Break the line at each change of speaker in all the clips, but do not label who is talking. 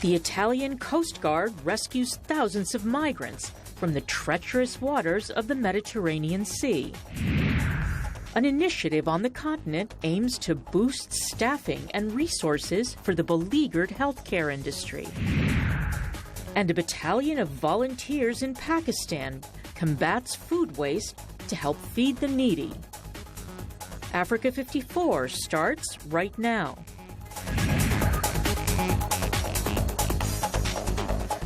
The Italian Coast Guard rescues thousands of migrants from the treacherous waters of the Mediterranean Sea. An initiative on the continent aims to boost staffing and resources for the beleaguered healthcare industry. And a battalion of volunteers in Pakistan combats food waste to help feed the needy. Africa 54 starts right now.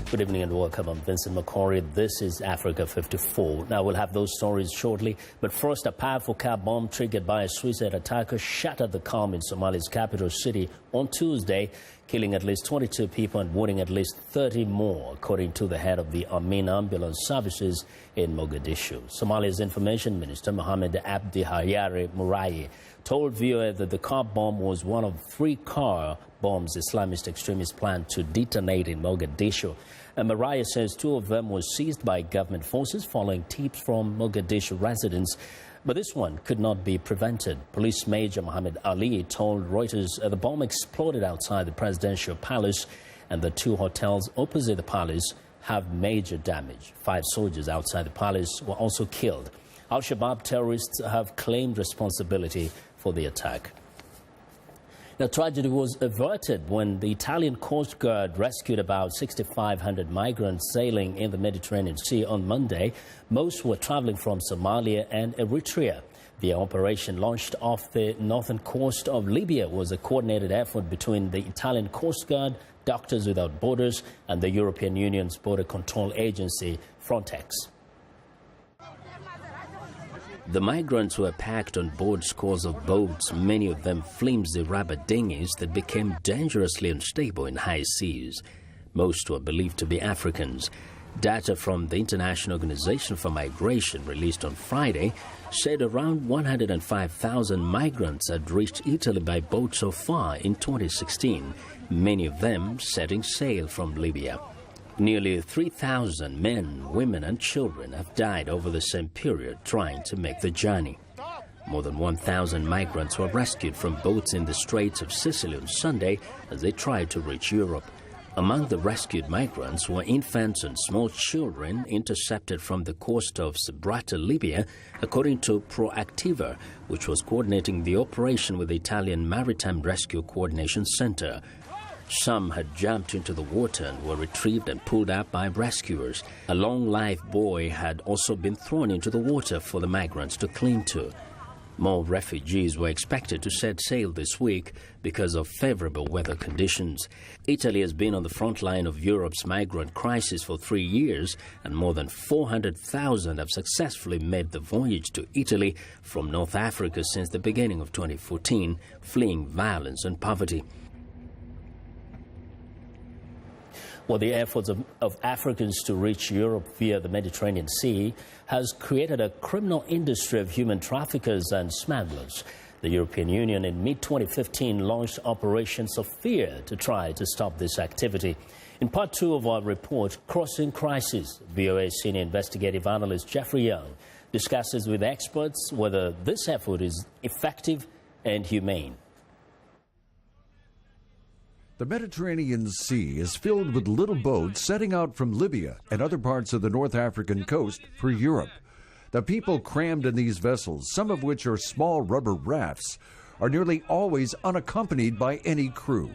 Good evening and welcome. I'm Vincent Makori. This is Africa 54. Now, we'll have those stories shortly. But first, a powerful car bomb triggered by a suicide attacker shattered the calm in Somalia's capital city on Tuesday, killing at least 22 people and wounding at least 30 more, according to the head of the Amin Ambulance Services in Mogadishu. Somalia's Information Minister Mohamed Abdi Hayari Murayi told VOA that the car bomb was one of 3 car bombs Islamist extremists planned to detonate in Mogadishu. And Mariah says 2 of them were seized by government forces following tips from Mogadishu residents. But this one could not be prevented. Police Major Mohammed Ali told Reuters the bomb exploded outside the presidential palace and the 2 hotels opposite the palace have major damage. 5 soldiers outside the palace were also killed. Al-Shabaab terrorists have claimed responsibility for the attack. The tragedy was averted when the Italian Coast Guard rescued about 6,500 migrants sailing in the Mediterranean Sea on Monday. Most were traveling from Somalia and Eritrea. The operation, launched off the northern coast of Libya, was a coordinated effort between the Italian Coast Guard, Doctors Without Borders, and the European Union's border control agency, Frontex. The migrants were packed on board scores of boats, many of them flimsy rubber dinghies that became dangerously unstable in high seas. Most were believed to be Africans. Data from the International Organization for Migration, released on Friday, said around 105,000 migrants had reached Italy by boat so far in 2016, many of them setting sail from Libya. Nearly 3,000 men, women and children have died over the same period trying to make the journey. More than 1,000 migrants were rescued from boats in the Straits of Sicily on Sunday as they tried to reach Europe. Among the rescued migrants were infants and small children intercepted from the coast of Sabrata, Libya, according to Proactiva, which was coordinating the operation with the Italian Maritime Rescue Coordination Center. Some had jumped into the water and were retrieved and pulled up by rescuers. A long life buoy had also been thrown into the water for the migrants to cling to. More refugees were expected to set sail this week because of favorable weather conditions. Italy has been on the front line of Europe's migrant crisis for 3 years, and more than 400,000 have successfully made the voyage to Italy from North Africa since the beginning of 2014, fleeing violence and poverty. Well, the efforts of Africans to reach Europe via the Mediterranean Sea has created a criminal industry of human traffickers and smugglers. The European Union in mid-2015 launched Operation Sophia to try to stop this activity. In part 2 of our report, Crossing Crisis, VOA senior investigative analyst Jeffrey Young discusses with experts whether this effort is effective and humane.
The Mediterranean Sea is filled with little boats setting out from Libya and other parts of the North African coast for Europe. The people crammed in these vessels, some of which are small rubber rafts, are nearly always unaccompanied by any crew.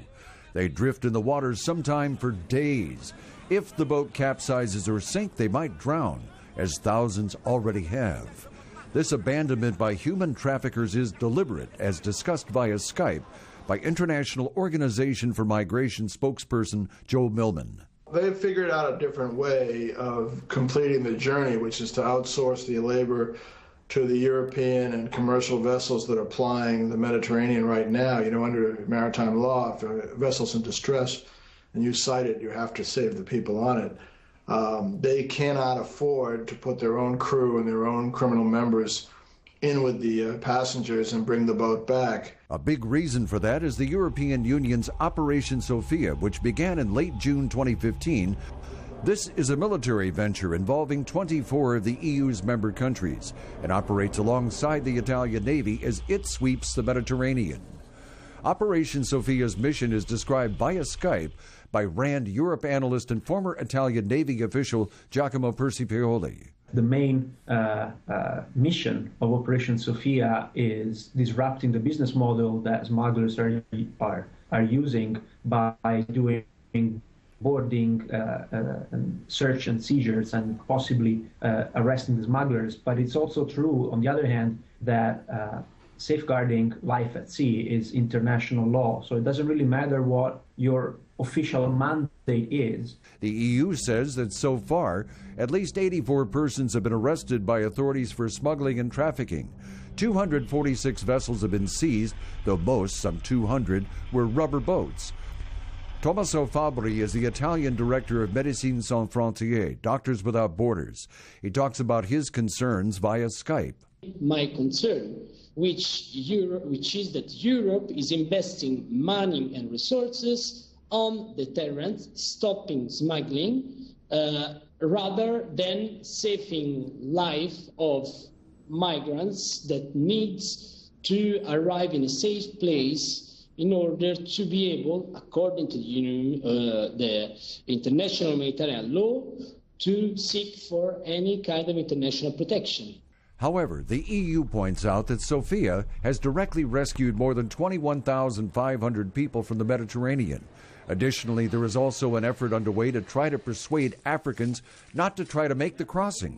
They drift in the waters sometime for days. If the boat capsizes or sinks, they might drown, as thousands already have. This abandonment by human traffickers is deliberate, as discussed via Skype by International Organization for Migration spokesperson Joe Millman.
They've figured out a different way of completing the journey, which is to outsource the labor to the European and commercial vessels that are plying the Mediterranean right now. You know, under maritime law, if a vessel's in distress and you sight it, you have to save the people on it. They cannot afford to put their own crew and their own criminal members in with the passengers and bring the boat back.
A big reason for that is the European Union's Operation Sophia, which began in late June 2015. This is a military venture involving 24 of the EU's member countries and operates alongside the Italian Navy as it sweeps the Mediterranean. Operation Sophia's mission is described via Skype by RAND Europe analyst and former Italian Navy official Giacomo Percipioli.
The main mission of Operation Sophia is disrupting the business model that smugglers are using by doing boarding, search and seizures, and possibly arresting the smugglers. But it's also true, on the other hand, that safeguarding life at sea is international law. So it doesn't really matter what your official mandate is.
The EU says that so far, at least 84 persons have been arrested by authorities for smuggling and trafficking. 246 vessels have been seized, though most, some 200, were rubber boats. Tommaso Fabbri is the Italian director of Médecins Sans Frontières, Doctors Without Borders. He talks about his concerns via Skype.
My concern, which is that Europe is investing money and resources on deterrence, stopping smuggling, rather than saving life of migrants that needs to arrive in a safe place in order to be able, according to the international maritime law, to seek for any kind of international protection.
However, the EU points out that Sophia has directly rescued more than 21,500 people from the Mediterranean. Additionally, there is also an effort underway to try to persuade Africans not to try to make the crossing.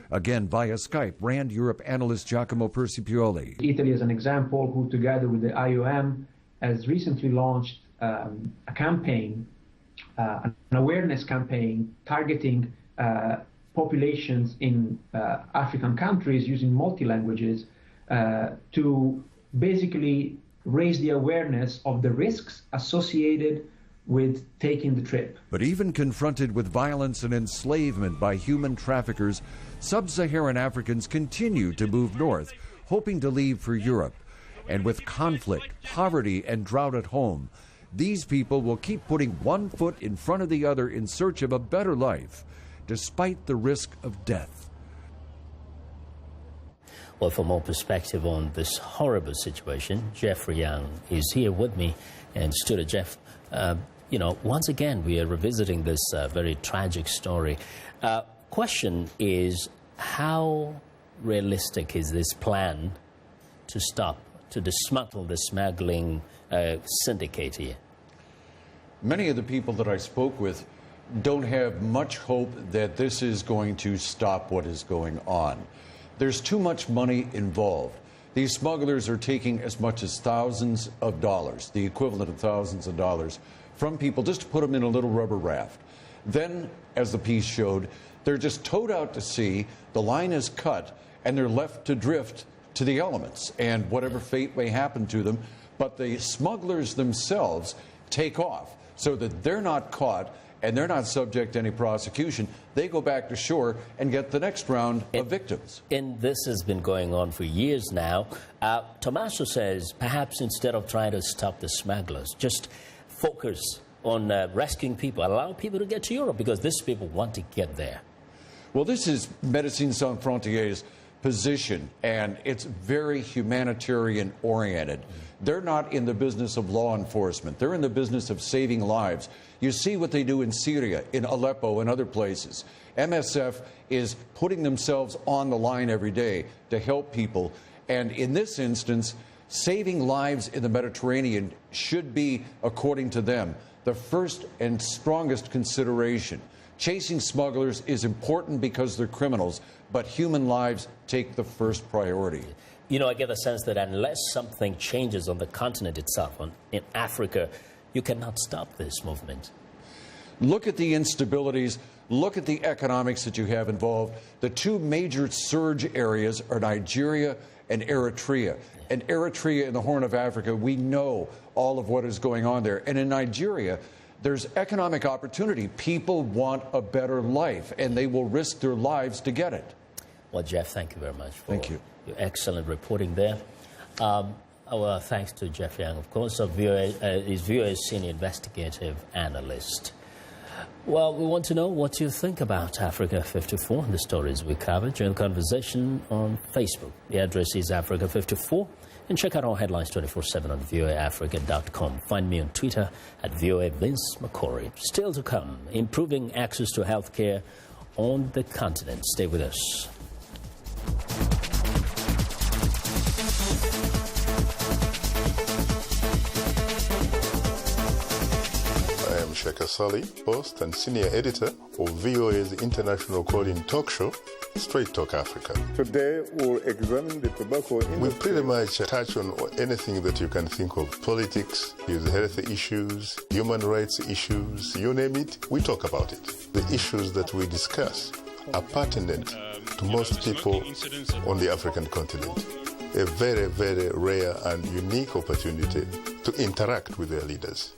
Again, via Skype, RAND Europe analyst Giacomo Percipioli.
Italy is an example who, together with the IOM, has recently launched a campaign, an awareness campaign targeting populations in African countries using multi-languages to basically raise the awareness of the risks associated with taking the trip.
But even confronted with violence and enslavement by human traffickers, sub-Saharan Africans continue to move north, hoping to leave for Europe. And with conflict, poverty, and drought at home, these people will keep putting one foot in front of the other in search of a better life, despite the risk of death.
Well, for more perspective on this horrible situation, Jeffrey Young is here with me. And Stuart, Jeff, once again, we are revisiting this very tragic story. Question is, how realistic is this plan to dismantle the smuggling syndicate here?
Many of the people that I spoke with don't have much hope that this is going to stop what is going on. There's too much money involved. These smugglers are taking as much as thousands of dollars, the equivalent of thousands of dollars, from people just to put them in a little rubber raft. Then, as the piece showed, they're just towed out to sea, the line is cut, and they're left to drift to the elements and whatever fate may happen to them. But the smugglers themselves take off so that they're not caught and they're not subject to any prosecution. They go back to shore and get the next round of victims.
And this has been going on for years now. Tommaso says perhaps instead of trying to stop the smugglers, just focus on rescuing people, allow people to get to Europe, because these people want to get there.
Well, this is Médecins Sans Frontières' position, and it's very humanitarian oriented. They're not in the business of law enforcement. They're in the business of saving lives. You see what they do in Syria, in Aleppo, and other places. MSF is putting themselves on the line every day to help people. And in this instance, saving lives in the Mediterranean should be, according to them, the first and strongest consideration. Chasing smugglers is important because they're criminals, but human lives take the first priority.
You know, I get the sense that unless something changes on the continent itself, in Africa, you cannot stop this movement.
Look at the instabilities. Look at the economics that you have involved. The two major surge areas are Nigeria and Eritrea. And Eritrea in the Horn of Africa, we know all of what is going on there. And in Nigeria, there's economic opportunity. People want a better life, and they will risk their lives to get it.
Well, Jeff, thank you very much for
Thank you.
Your excellent reporting there. Our thanks to Jeff Young, of course, is VOA's senior investigative analyst. Well, we want to know what you think about Africa 54, the stories we covered. Join the conversation on Facebook. The address is Africa 54. And check out our headlines 24/7 on voaafrica.com. Find me on Twitter at VOA Vince Makori. Still to come, improving access to healthcare on the continent. Stay with us.
Shaka Sali, host and senior editor of VOA's international call-in talk show, Straight Talk Africa.
Today we'll examine the tobacco industry.
We pretty much touch on anything that you can think of. Politics, health issues, human rights issues, you name it, we talk about it. The issues that we discuss are pertinent to most people on the African continent. A very, very rare and unique opportunity to interact with their leaders.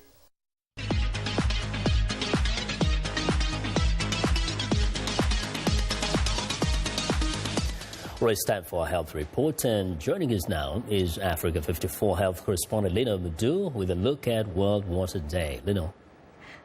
Well, it's time for our health report, and joining us now is Africa 54 health correspondent Lino Madu with a look at World Water Day. Lino.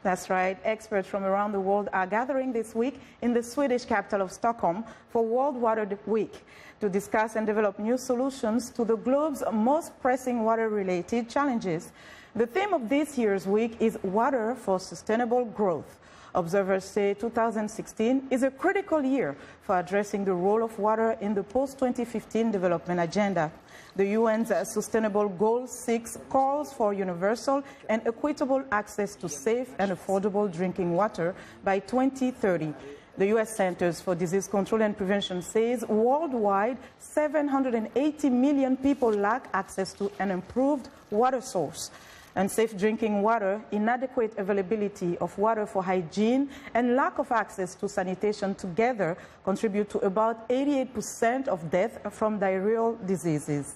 That's right. Experts from around the world are gathering this week in the Swedish capital of Stockholm for World Water Week to discuss and develop new solutions to the globe's most pressing water-related challenges. The theme of this year's week is Water for Sustainable Growth. Observers say 2016 is a critical year for addressing the role of water in the post-2015 development agenda. The UN's Sustainable Goal 6 calls for universal and equitable access to safe and affordable drinking water by 2030. The U.S. Centers for Disease Control and Prevention says worldwide 780 million people lack access to an improved water source. Unsafe drinking water, inadequate availability of water for hygiene, and lack of access to sanitation together contribute to about 88% of death from diarrheal diseases.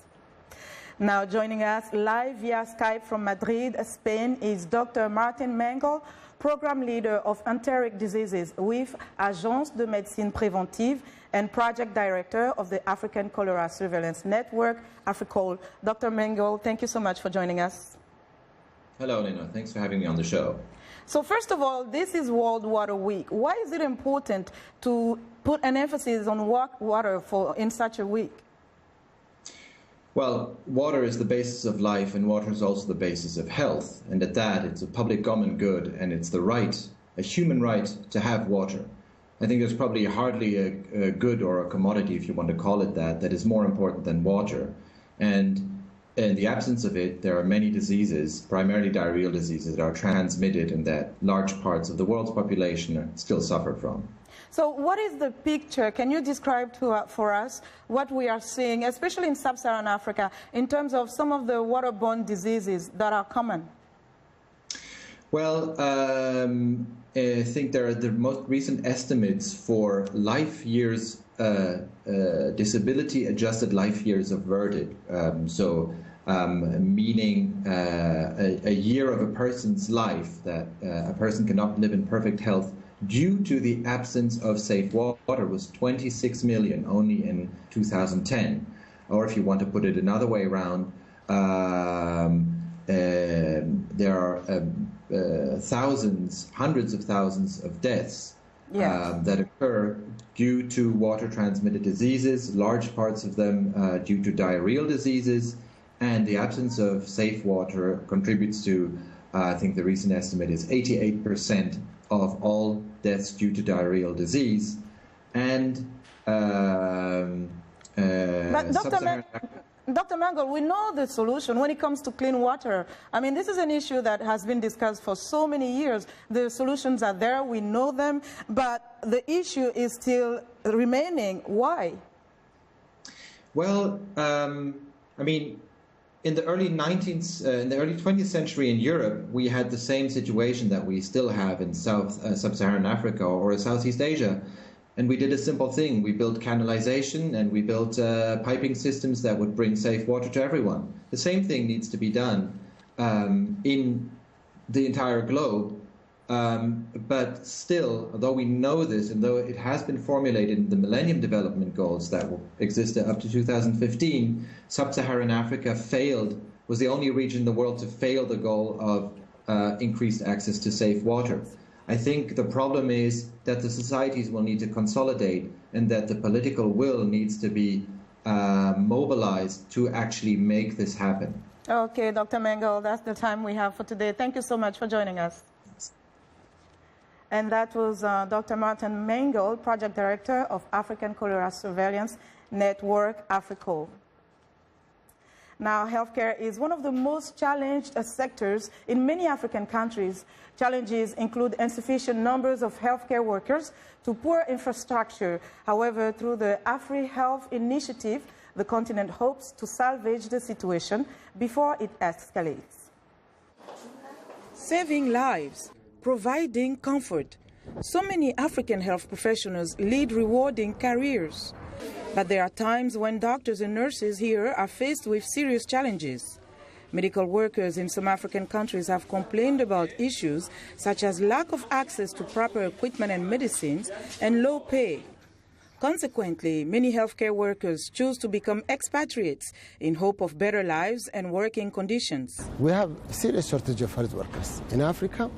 Now joining us live via Skype from Madrid, Spain, is Dr. Martin Mengel, Program Leader of Enteric Diseases with Agence de Médecine Préventive and Project Director of the African Cholera Surveillance Network, AFRICOL. Dr. Mengel, thank you so much for joining us.
Hello, Lena. Thanks for having me on the show.
So first of all, this is World Water Week. Why is it important to put an emphasis on water in such a week?
Well, water is the basis of life, and water is also the basis of health. And at that, it's a public common good, and it's the right, a human right, to have water. I think there's probably hardly a good or a commodity, if you want to call it that is more important than water. And in the absence of it, there are many diseases, primarily diarrheal diseases, that are transmitted and that large parts of the world's population still suffer from.
So what is the picture? Can you describe for us what we are seeing, especially in sub-Saharan Africa, in terms of some of the waterborne diseases that are common?
Well, I think there are the most recent estimates for life years, disability-adjusted life years averted. Meaning a year of a person's life that a person cannot live in perfect health due to the absence of safe water was 26 million only in 2010. Or if you want to put it another way around, there are thousands, hundreds of thousands of deaths that occur due to water-transmitted diseases, large parts of them due to diarrheal diseases, and the absence of safe water contributes to, I think the recent estimate is 88% of all deaths due to diarrheal disease. And
Dr. Mengel, we know the solution when it comes to clean water. I mean, this is an issue that has been discussed for so many years. The solutions are there, we know them, but the issue is still remaining. Why?
Well, I mean, in the early 20th century in Europe, we had the same situation that we still have in sub-Saharan Africa or Southeast Asia. And we did a simple thing. We built canalization and we built piping systems that would bring safe water to everyone. The same thing needs to be done in the entire globe. But still, although we know this, and though it has been formulated in the Millennium Development Goals that will exist up to 2015, Sub-Saharan Africa was the only region in the world to fail the goal of increased access to safe water. I think the problem is that the societies will need to consolidate and that the political will needs to be mobilized to actually make this happen.
Okay, Dr. Mengel, that's the time we have for today. Thank you so much for joining us. And that was Dr. Martin Mengel, Project Director of African Cholera Surveillance Network, AFRICOL. Now, healthcare is one of the most challenged sectors in many African countries. Challenges include insufficient numbers of healthcare workers to poor infrastructure. However, through the AfriHealth initiative, the continent hopes to salvage the situation before it escalates. Saving lives, providing comfort. So many African health professionals lead rewarding careers. But there are times when doctors and nurses here are faced with serious challenges. Medical workers in some African countries have complained about issues such as lack of access to proper equipment and medicines and low pay. Consequently, many healthcare workers choose to become expatriates in hope of better lives and working conditions.
We have a serious shortage of health workers in Africa,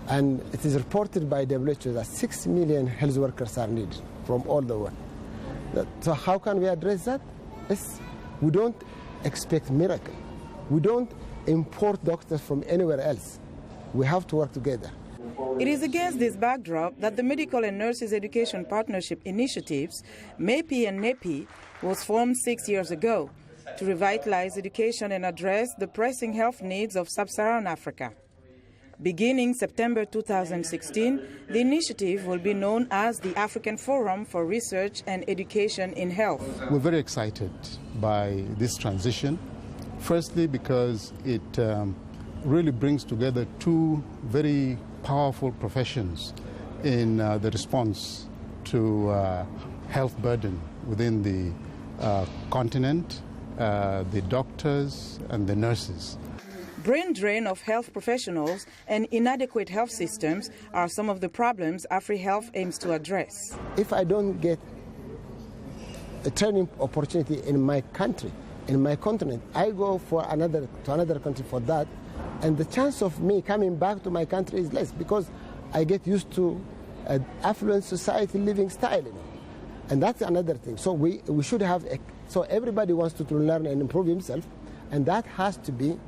and it is reported by WHO that 6 million health workers are needed from all the world. So how can we address that? We don't expect miracle. We don't import doctors from anywhere else. We have to work together.
It is against this backdrop that the Medical and Nurses Education Partnership Initiatives, MEPI and NEPI, was formed 6 years ago to revitalize education and address the pressing health needs of sub-Saharan Africa. Beginning September 2016, the initiative will be known as the African Forum for Research and Education in Health.
We're very excited by this transition. Firstly, because it really brings together two very powerful professions in the response to health burden within the continent, the doctors and the nurses.
Brain drain of health professionals and inadequate health systems are some of the problems AfriHealth aims to address.
If I don't get a training opportunity in my country, in my continent, I go to another country for that, and the chance of me coming back to my country is less because I get used to an affluent society living style, and that's another thing. So we should have, so everybody wants to learn and improve himself, and that has to be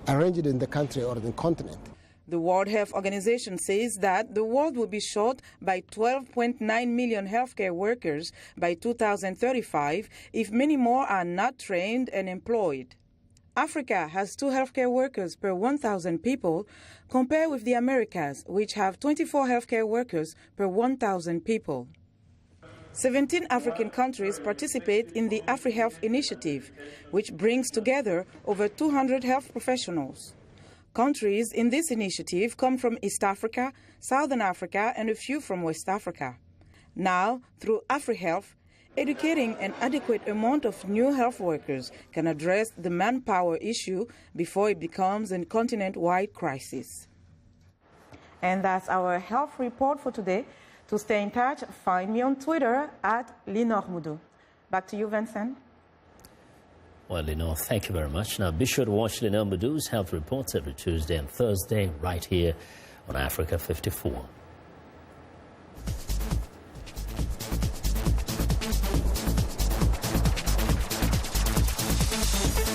arranged in the country or the continent.
The World Health Organization says that the world will be short by 12.9 million healthcare workers by 2035 if many more are not trained and employed. Africa has 2 healthcare workers per 1,000 people, compared with the Americas, which have 24 healthcare workers per 1,000 people. 17 African countries participate in the AfriHealth initiative, which brings together over 200 health professionals. Countries in this initiative come from East Africa, Southern Africa, and a few from West Africa. Now, through AfriHealth, educating an adequate amount of new health workers can address the manpower issue before it becomes a continent-wide crisis. And that's our health report for today. To stay in touch, find me on Twitter @LenorMoudou. Back to you, Vincent.
Well, Lenore, thank you very much. Now, be sure to watch Lenore Moudou's health reports every Tuesday and Thursday right here on Africa 54.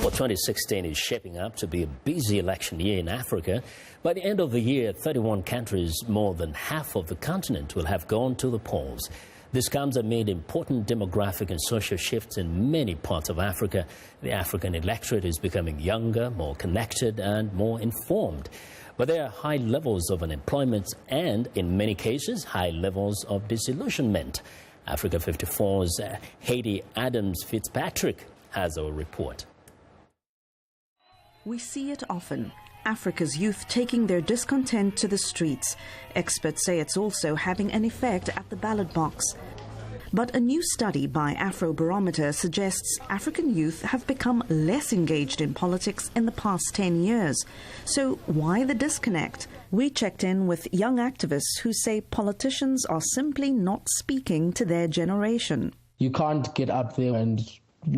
Well, 2016 is shaping up to be a busy election year in Africa. By the end of the year, 31 countries, more than half of the continent, will have gone to the polls. This comes amid important demographic and social shifts in many parts of Africa. The African electorate is becoming younger, more connected and more informed. But there are high levels of unemployment and, in many cases, high levels of disillusionment. Africa 54's Haiti Adams Fitzpatrick has a report.
We see it often. Africa's youth taking their discontent to the streets. Experts say it's also having an effect at the ballot box. But a new study by Afrobarometer suggests African youth have become less engaged in politics in the past 10 years. So why the disconnect? We checked in with young activists who say politicians are simply not speaking to their generation.
You can't get up there and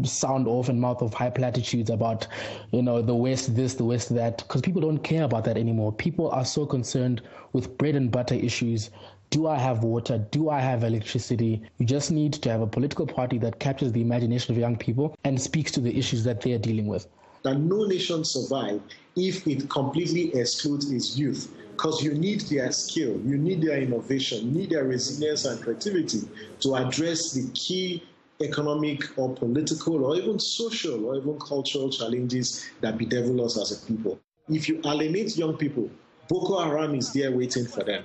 sound off and mouth of high platitudes about, the West this, the West that, because people don't care about that anymore. People are so concerned with bread and butter issues Do I have water? Do I have electricity? You just need to have a political party that captures the imagination of young people and speaks to the issues that they are dealing with.
That no nation survives if it completely excludes its youth, because you need their skill, you need their innovation, you need their resilience and creativity to address the key economic or political or even social or even cultural challenges that bedevil us as a people. If you alienate young people, Boko Haram is there waiting for them.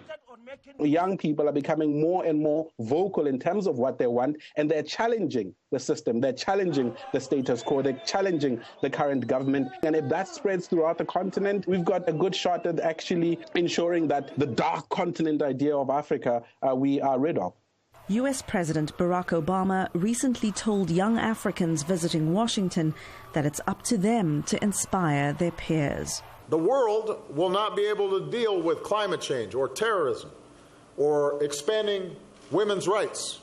Young people are becoming more and more vocal in terms of what they want, and they're challenging the system, they're challenging the status quo, they're challenging the current government. And if that spreads throughout the continent, we've got a good shot at actually ensuring that the dark continent idea of Africa we are rid of.
US President Barack Obama recently told young Africans visiting Washington that it's up to them to inspire their peers.
The world will not be able to deal with climate change or terrorism or expanding women's rights,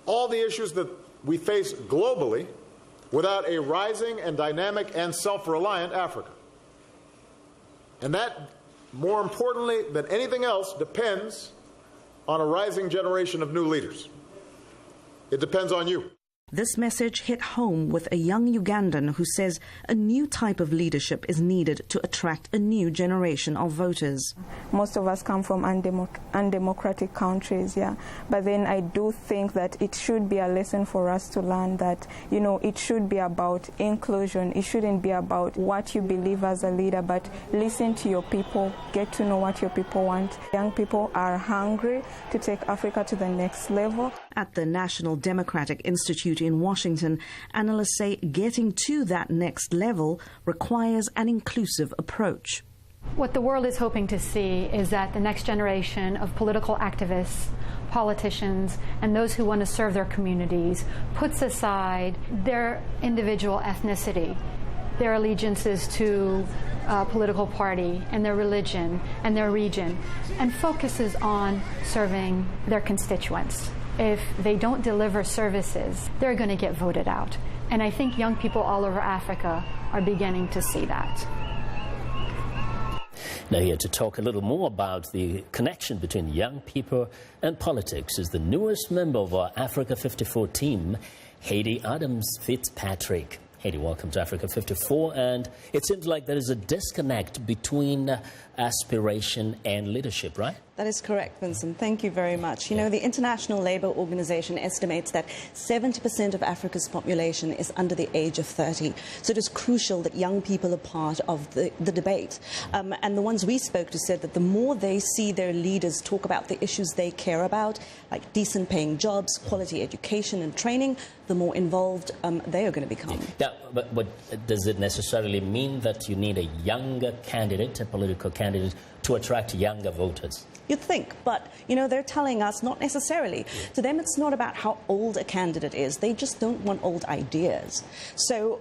all the issues that we face globally, without a rising and dynamic and self-reliant Africa. And that, more importantly than anything else, depends on a rising generation of new leaders. It depends on you.
This message hit home with a young Ugandan who says a new type of leadership is needed to attract a new generation of voters.
Most of us come from undemocratic countries, but then I do think that it should be a lesson for us to learn that, it should be about inclusion. It shouldn't be about what you believe as a leader, but listen to your people, get to know what your people want. Young people are hungry to take Africa to the next level.
At the National Democratic Institute in Washington, analysts say getting to that next level requires an inclusive approach.
What the world is hoping to see is that the next generation of political activists, politicians, and those who want to serve their communities puts aside their individual ethnicity, their allegiances to a political party and their religion and their region, and focuses on serving their constituents. If they don't deliver services, they're going to get voted out. And I think young people all over Africa are beginning to see that.
Now here to talk a little more about the connection between young people and politics is the newest member of our Africa 54 team, Haiti Adams Fitzpatrick. Haiti, welcome to Africa 54, and it seems like there is a disconnect between aspiration and leadership, right?
That is correct, Vincent. Thank you very much. You know, the International Labour Organization estimates that 70% of Africa's population is under the age of 30. So it is crucial that young people are part of the debate. And the ones we spoke to said that the more they see their leaders talk about the issues they care about, like decent paying jobs, quality education and training, the more involved they are going to become.
Yeah, but does it necessarily mean that you need a younger candidate, a political candidate, to attract younger voters?
You'd think, but, you know, they're telling us not necessarily. To them, it's not about how old a candidate is. They just don't want old ideas. So,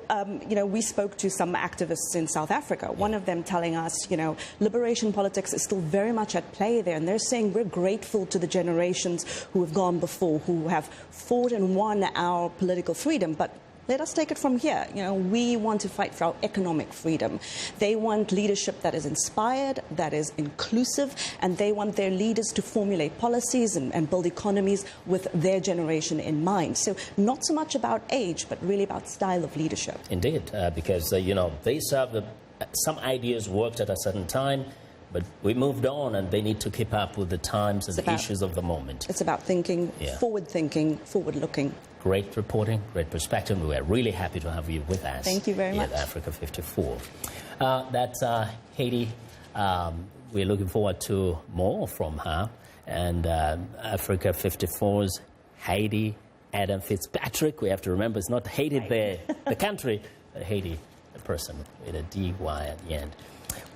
you know, we spoke to some activists in South Africa, one of them telling us, you know, liberation politics is still very much at play there. And they're saying we're grateful to the generations who have gone before, who have fought and won our political freedom, but let us take it from here. You know, we want to fight for our economic freedom. They want leadership that is inspired, that is inclusive, and they want their leaders to formulate policies and build economies with their generation in mind. So not so much about age, but really about style of leadership.
Indeed, because, you know, they serve some ideas worked at a certain time, but we moved on, and they need to keep up with the times and the issues of the moment.
It's about thinking, forward-thinking, forward-looking.
Great reporting, great perspective. We are really happy to have you with us.
Thank you very much.
At Africa 54. That's Haiti. We're looking forward to more from her. And Africa 54's Haiti Adam Fitzpatrick. We have to remember it's not Haiti the country, but Haiti the person with a D-Y at the end.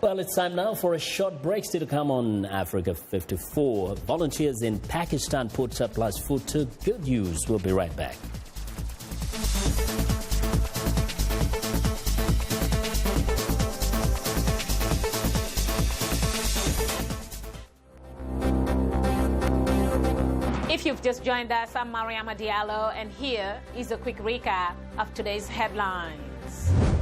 Well, it's time now for a short break. Still to come on Africa 54. Volunteers in Pakistan put surplus food to good use. We'll be right back.
If you've just joined us, I'm Mariama Diallo, and here is a quick recap of today's headlines.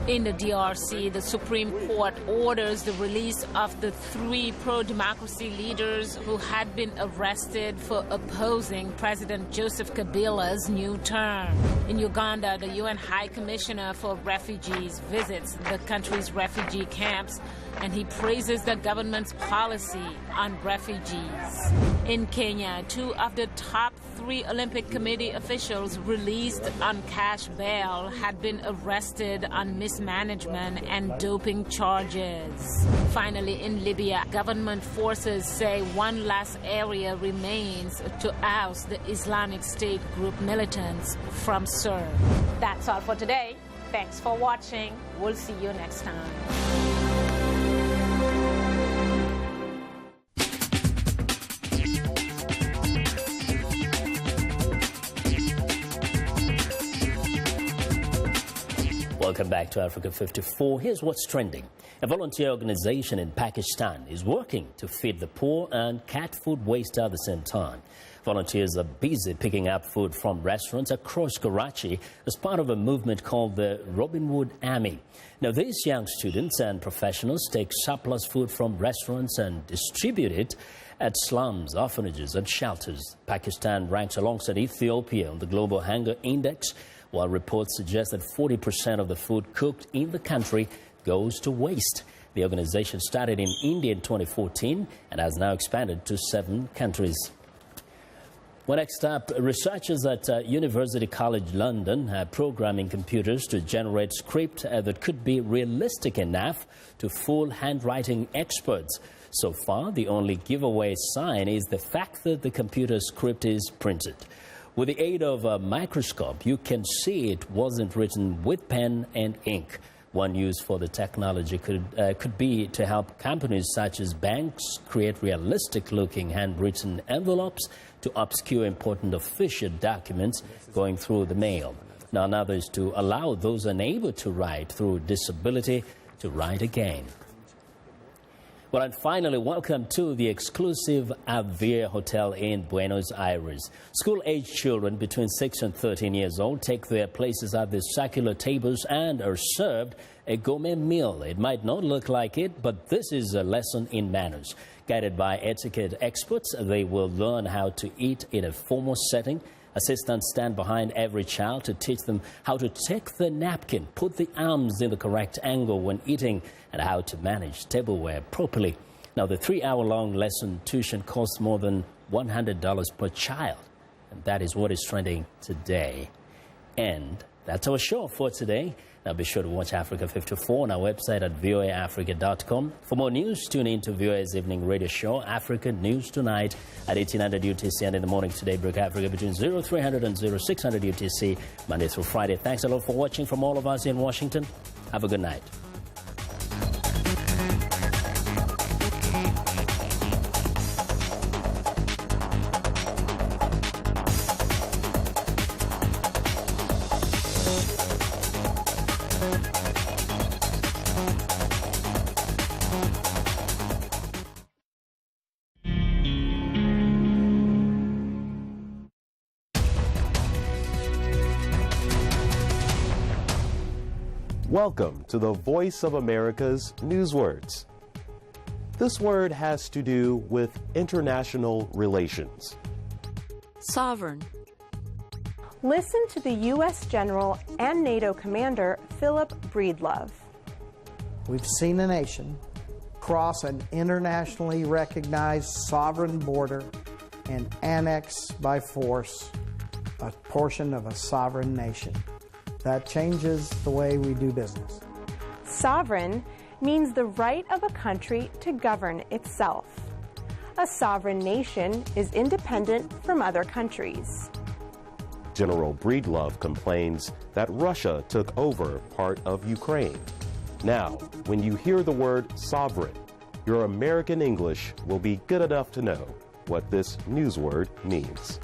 In the DRC, the Supreme Court orders the release of the 3 pro-democracy leaders who had been arrested for opposing President Joseph Kabila's new term. In Uganda, the UN High Commissioner for Refugees visits the country's refugee camps, and he praises the government's policy on refugees. In Kenya, 2 of the top 3 Olympic Committee officials released on cash bail had been arrested on mismanagement and doping charges. Finally, in Libya, government forces say one last area remains to oust the Islamic State group militants from Sirte. That's all for today. Thanks for watching. We'll see you next time.
Welcome back to Africa 54. Here's what's trending. A volunteer organization in Pakistan is working to feed the poor and cut food waste at the same time. Volunteers are busy picking up food from restaurants across Karachi as part of a movement called the Robin Hood Army. Now, these young students and professionals take surplus food from restaurants and distribute it at slums, orphanages and shelters. Pakistan ranks alongside Ethiopia on the Global Hunger Index, while reports suggest that 40% of the food cooked in the country goes to waste. The organization started in India in 2014 and has now expanded to 7 countries. Well, next up, researchers at University College London are programming computers to generate script that could be realistic enough to fool handwriting experts. So far, the only giveaway sign is the fact that the computer script is printed. With the aid of a microscope, you can see it wasn't written with pen and ink. One use for the technology could be to help companies such as banks create realistic-looking handwritten envelopes to obscure important official documents going through the mail. Now, another is to allow those unable to write through disability to write again. Well, and finally, welcome to the exclusive Avia Hotel in Buenos Aires. School-aged children between 6 and 13 years old take their places at the circular tables and are served a gourmet meal. It might not look like it, but this is a lesson in manners. Guided by etiquette experts, they will learn how to eat in a formal setting. Assistants stand behind every child to teach them how to take the napkin, put the arms in the correct angle when eating, and how to manage tableware properly. Now, the 3-hour-long lesson tuition costs more than $100 per child, and that is what is trending today. And that's our show for today. Now, be sure to watch Africa 54 on our website at voaafrica.com. For more news, tune in to VOA's evening radio show, Africa News Tonight, at 1800 UTC, and in the morning today, Break Africa between 0300 and 0600 UTC, Monday through Friday. Thanks a lot for watching from all of us in Washington. Have a good night.
Welcome to the Voice of America's Newswords. This word has to do with international relations.
Sovereign.
Listen to the U.S. General and NATO Commander Philip Breedlove.
We've seen a nation cross an internationally recognized sovereign border and annex by force a portion of a sovereign nation. That changes the way we do business.
Sovereign means the right of a country to govern itself. A sovereign nation is independent from other countries.
General Breedlove complains that Russia took over part of Ukraine. Now, when you hear the word sovereign, your American English will be good enough to know what this newsword means.